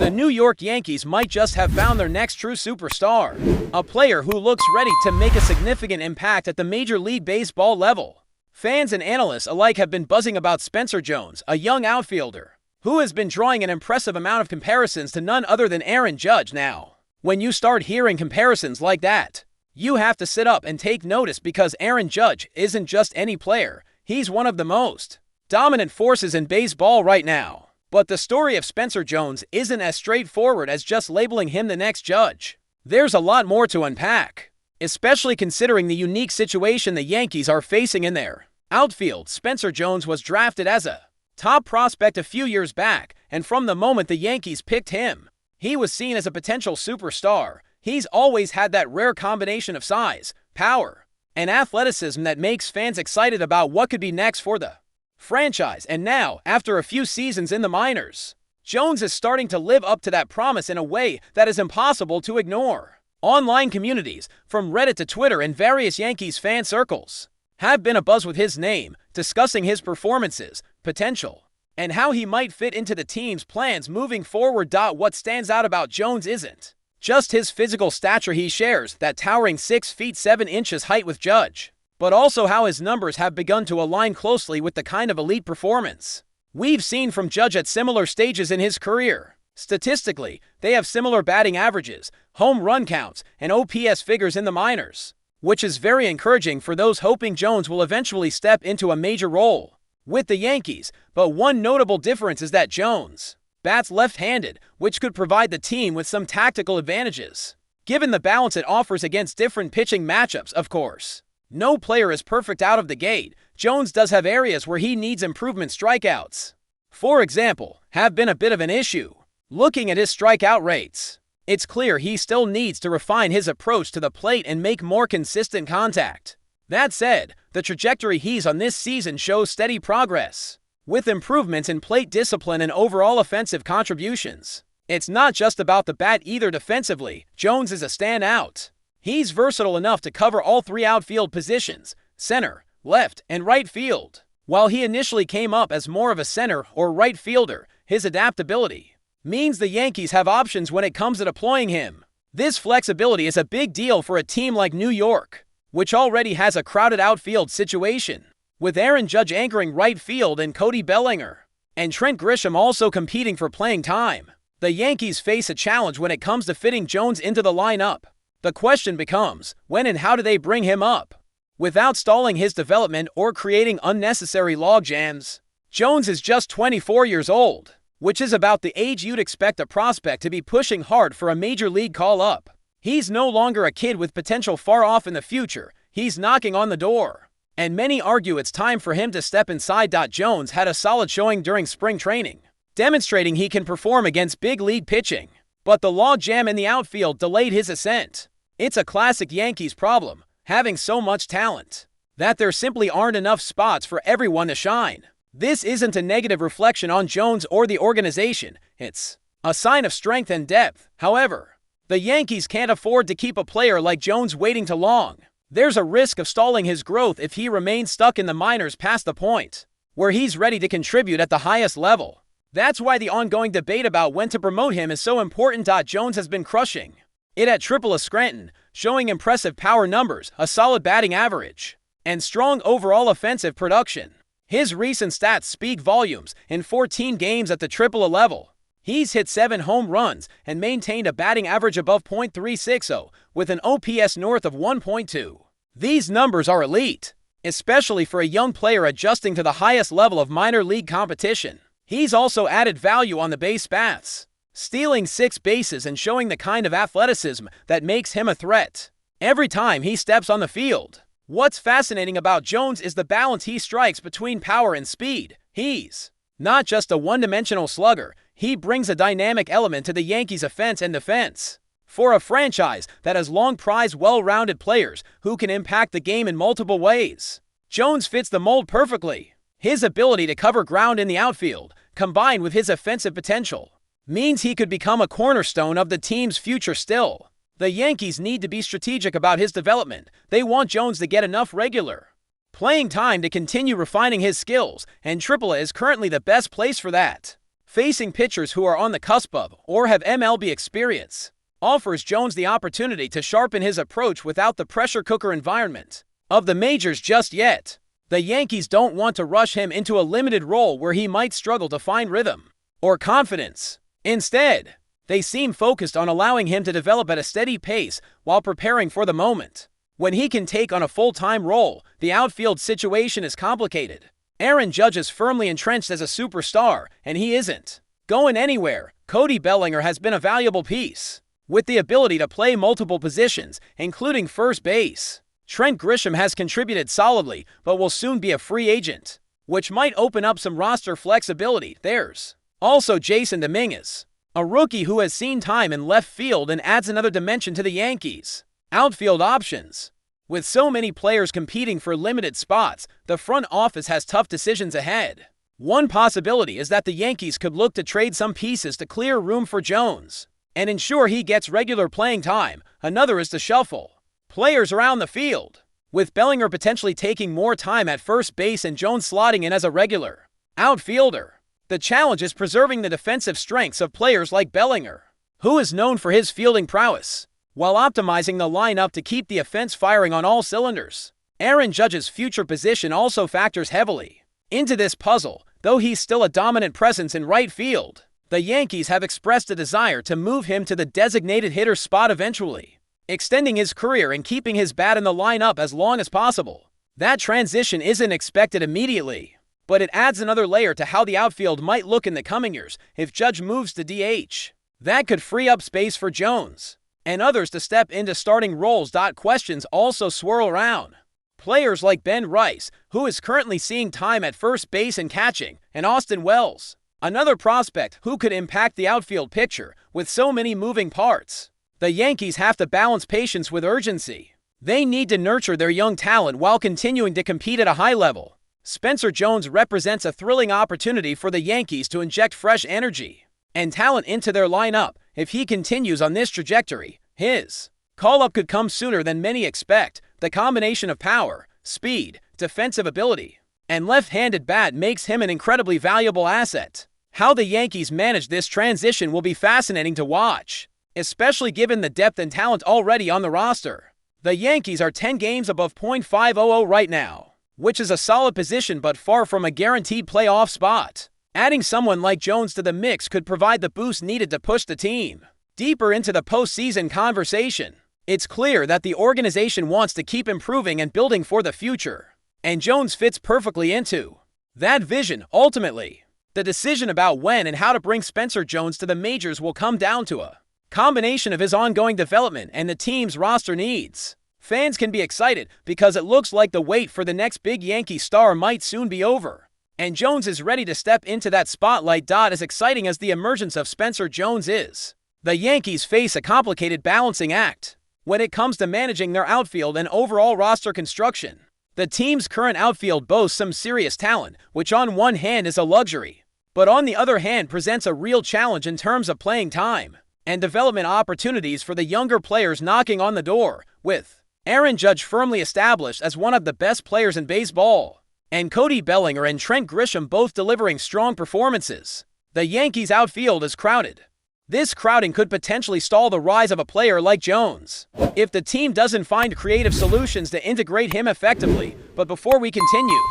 the New York Yankees might just have found their next true superstar, a player who looks ready to make a significant impact at the Major League Baseball level. Fans and analysts alike have been buzzing about Spencer Jones, a young outfielder, who has been drawing an impressive amount of comparisons to none other than Aaron Judge now. When you start hearing comparisons like that, you have to sit up and take notice because Aaron Judge isn't just any player, he's one of the most dominant forces in baseball right now. But the story of Spencer Jones isn't as straightforward as just labeling him the next Judge. There's a lot more to unpack, especially considering the unique situation the Yankees are facing in their outfield. Spencer Jones was drafted as a top prospect a few years back, and from the moment the Yankees picked him, he was seen as a potential superstar. He's always had that rare combination of size, power, and athleticism that makes fans excited about what could be next for the franchise. And now, after a few seasons in the minors, Jones is starting to live up to that promise in a way that is impossible to ignore. Online communities, from Reddit to Twitter and various Yankees fan circles, have been abuzz with his name, discussing his performances, potential, and how he might fit into the team's plans moving forward. What stands out about Jones isn't just his physical stature. He shares that towering 6 feet 7 inches height with Judge, but also how his numbers have begun to align closely with the kind of elite performance we've seen from Judge at similar stages in his career. Statistically, they have similar batting averages, home run counts, and OPS figures in the minors, which is very encouraging for those hoping Jones will eventually step into a major role with the Yankees. But one notable difference is that Jones bats left-handed, which could provide the team with some tactical advantages, given the balance it offers against different pitching matchups. Of course, no player is perfect out of the gate. Jones does have areas where he needs improvement. Strikeouts, for example, have been a bit of an issue. Looking at his strikeout rates, it's clear he still needs to refine his approach to the plate and make more consistent contact. That said, the trajectory he's on this season shows steady progress, with improvements in plate discipline and overall offensive contributions. It's not just about the bat either. Defensively, Jones is a standout. He's versatile enough to cover all 3 outfield positions, center, left, and right field. While he initially came up as more of a center or right fielder, his adaptability means the Yankees have options when it comes to deploying him. This flexibility is a big deal for a team like New York, which already has a crowded outfield situation, with Aaron Judge anchoring right field and Cody Bellinger and Trent Grisham also competing for playing time. The Yankees face a challenge when it comes to fitting Jones into the lineup. The question becomes, when and how do they bring him up without stalling his development or creating unnecessary logjams? Jones is just 24 years old, which is about the age you'd expect a prospect to be pushing hard for a major league call-up. He's no longer a kid with potential far off in the future. He's knocking on the door, and many argue it's time for him to step inside. Jones had a solid showing during spring training, demonstrating he can perform against big league pitching, but the logjam in the outfield delayed his ascent. It's a classic Yankees problem, having so much talent that there simply aren't enough spots for everyone to shine. This isn't a negative reflection on Jones or the organization. It's a sign of strength and depth. However, the Yankees can't afford to keep a player like Jones waiting too long. There's a risk of stalling his growth if he remains stuck in the minors past the point where he's ready to contribute at the highest level. That's why the ongoing debate about when to promote him is so important. Jones has been crushing it at AAA Scranton, showing impressive power numbers, a solid batting average, and strong overall offensive production. His recent stats speak volumes. In 14 games at the AAA level, he's hit 7 home runs and maintained a batting average above .360 with an OPS north of 1.2. These numbers are elite, especially for a young player adjusting to the highest level of minor league competition. He's also added value on the base paths, stealing 6 bases and showing the kind of athleticism that makes him a threat every time he steps on the field. What's fascinating about Jones is the balance he strikes between power and speed. He's not just a one-dimensional slugger, he brings a dynamic element to the Yankees' offense and defense. For a franchise that has long prized well-rounded players who can impact the game in multiple ways, Jones fits the mold perfectly. His ability to cover ground in the outfield, combined with his offensive potential, means he could become a cornerstone of the team's future. Still, the Yankees need to be strategic about his development. They want Jones to get enough regular playing time to continue refining his skills, and AAA is currently the best place for that. Facing pitchers who are on the cusp of or have MLB experience offers Jones the opportunity to sharpen his approach without the pressure cooker environment of the majors just yet. The Yankees don't want to rush him into a limited role where he might struggle to find rhythm or confidence. Instead, they seem focused on allowing him to develop at a steady pace while preparing for the moment when he can take on a full-time role. The outfield situation is complicated. Aaron Judge is firmly entrenched as a superstar, and he isn't going anywhere. Cody Bellinger has been a valuable piece with the ability to play multiple positions, including first base. Trent Grisham has contributed solidly, but will soon be a free agent, which might open up some roster flexibility. There's also Jason Dominguez, a rookie who has seen time in left field and adds another dimension to the Yankees' outfield options. With so many players competing for limited spots, the front office has tough decisions ahead. One possibility is that the Yankees could look to trade some pieces to clear room for Jones and ensure he gets regular playing time. Another is to shuffle players around the field, with Bellinger potentially taking more time at first base and Jones slotting in as a regular outfielder. The challenge is preserving the defensive strengths of players like Bellinger, who is known for his fielding prowess, while optimizing the lineup to keep the offense firing on all cylinders. Aaron Judge's future position also factors heavily into this puzzle. Though he's still a dominant presence in right field, the Yankees have expressed a desire to move him to the designated hitter spot eventually, extending his career and keeping his bat in the lineup as long as possible. That transition isn't expected immediately, but it adds another layer to how the outfield might look in the coming years. If Judge moves to DH, that could free up space for Jones and others to step into starting roles. Questions also swirl around players like Ben Rice, who is currently seeing time at first base and catching, and Austin Wells, another prospect who could impact the outfield picture. With so many moving parts, the Yankees have to balance patience with urgency. They need to nurture their young talent while continuing to compete at a high level. Spencer Jones represents a thrilling opportunity for the Yankees to inject fresh energy and talent into their lineup. If he continues on this trajectory, his call-up could come sooner than many expect. The combination of power, speed, defensive ability, and left-handed bat makes him an incredibly valuable asset. How the Yankees manage this transition will be fascinating to watch, especially given the depth and talent already on the roster. The Yankees are 10 games above .500 right now, which is a solid position but far from a guaranteed playoff spot. Adding someone like Jones to the mix could provide the boost needed to push the team deeper into the postseason conversation. It's clear that the organization wants to keep improving and building for the future, and Jones fits perfectly into that vision. Ultimately, the decision about when and how to bring Spencer Jones to the majors will come down to a combination of his ongoing development and the team's roster needs. Fans can be excited because it looks like the wait for the next big Yankee star might soon be over, and Jones is ready to step into that spotlight. As exciting as the emergence of Spencer Jones is, the Yankees face a complicated balancing act when it comes to managing their outfield and overall roster construction. The team's current outfield boasts some serious talent, which on one hand is a luxury, but on the other hand presents a real challenge in terms of playing time and development opportunities for the younger players knocking on the door. With Aaron Judge firmly established as one of the best players in baseball, and Cody Bellinger and Trent Grisham both delivering strong performances, the Yankees' outfield is crowded. This crowding could potentially stall the rise of a player like Jones if the team doesn't find creative solutions to integrate him effectively. But before we continue,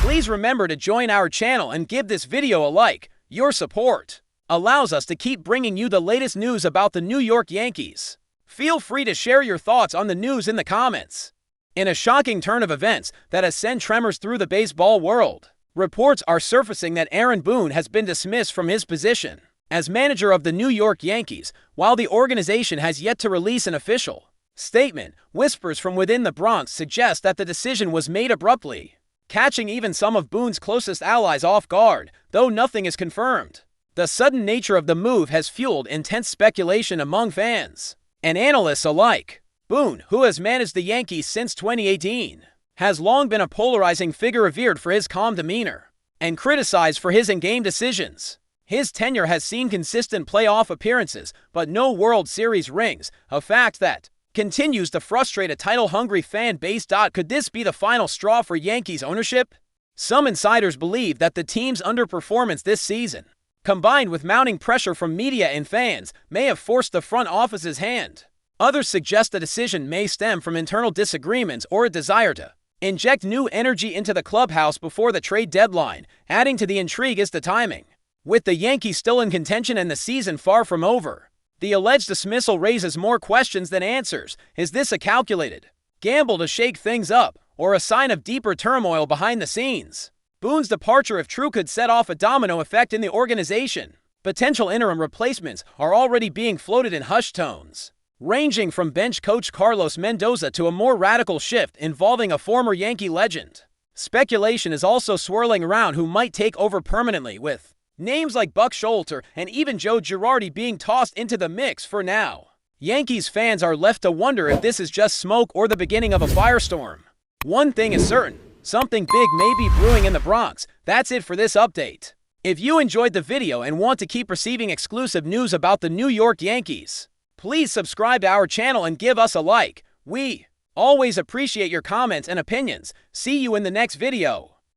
please remember to join our channel and give this video a like. Your support allows us to keep bringing you the latest news about the New York Yankees. Feel free to share your thoughts on the news in the comments. In a shocking turn of events that has sent tremors through the baseball world, reports are surfacing that Aaron Boone has been dismissed from his position as manager of the New York Yankees. While the organization has yet to release an official statement, whispers from within the Bronx suggest that the decision was made abruptly, catching even some of Boone's closest allies off guard. Though nothing is confirmed, the sudden nature of the move has fueled intense speculation among fans and analysts alike. Boone, who has managed the Yankees since 2018, has long been a polarizing figure, revered for his calm demeanor and criticized for his in-game decisions. His tenure has seen consistent playoff appearances, but no World Series rings, a fact that continues to frustrate a title-hungry fan base. Could this be the final straw for Yankees ownership? Some insiders believe that the team's underperformance this season combined with mounting pressure from media and fans, may have forced the front office's hand. Others suggest the decision may stem from internal disagreements or a desire to inject new energy into the clubhouse before the trade deadline. Adding to the intrigue is the timing. With the Yankees still in contention and the season far from over, the alleged dismissal raises more questions than answers. Is this a calculated gamble to shake things up, or a sign of deeper turmoil behind the scenes? Boone's departure, if true, could set off a domino effect in the organization. Potential interim replacements are already being floated in hushed tones, ranging from bench coach Carlos Mendoza to a more radical shift involving a former Yankee legend. Speculation is also swirling around who might take over permanently, with names like Buck Showalter and even Joe Girardi being tossed into the mix for now. Yankees fans are left to wonder if this is just smoke or the beginning of a firestorm. One thing is certain, something big may be brewing in the Bronx. That's it for this update. If you enjoyed the video and want to keep receiving exclusive news about the New York Yankees, please subscribe to our channel and give us a like. We always appreciate your comments and opinions. See you in the next video.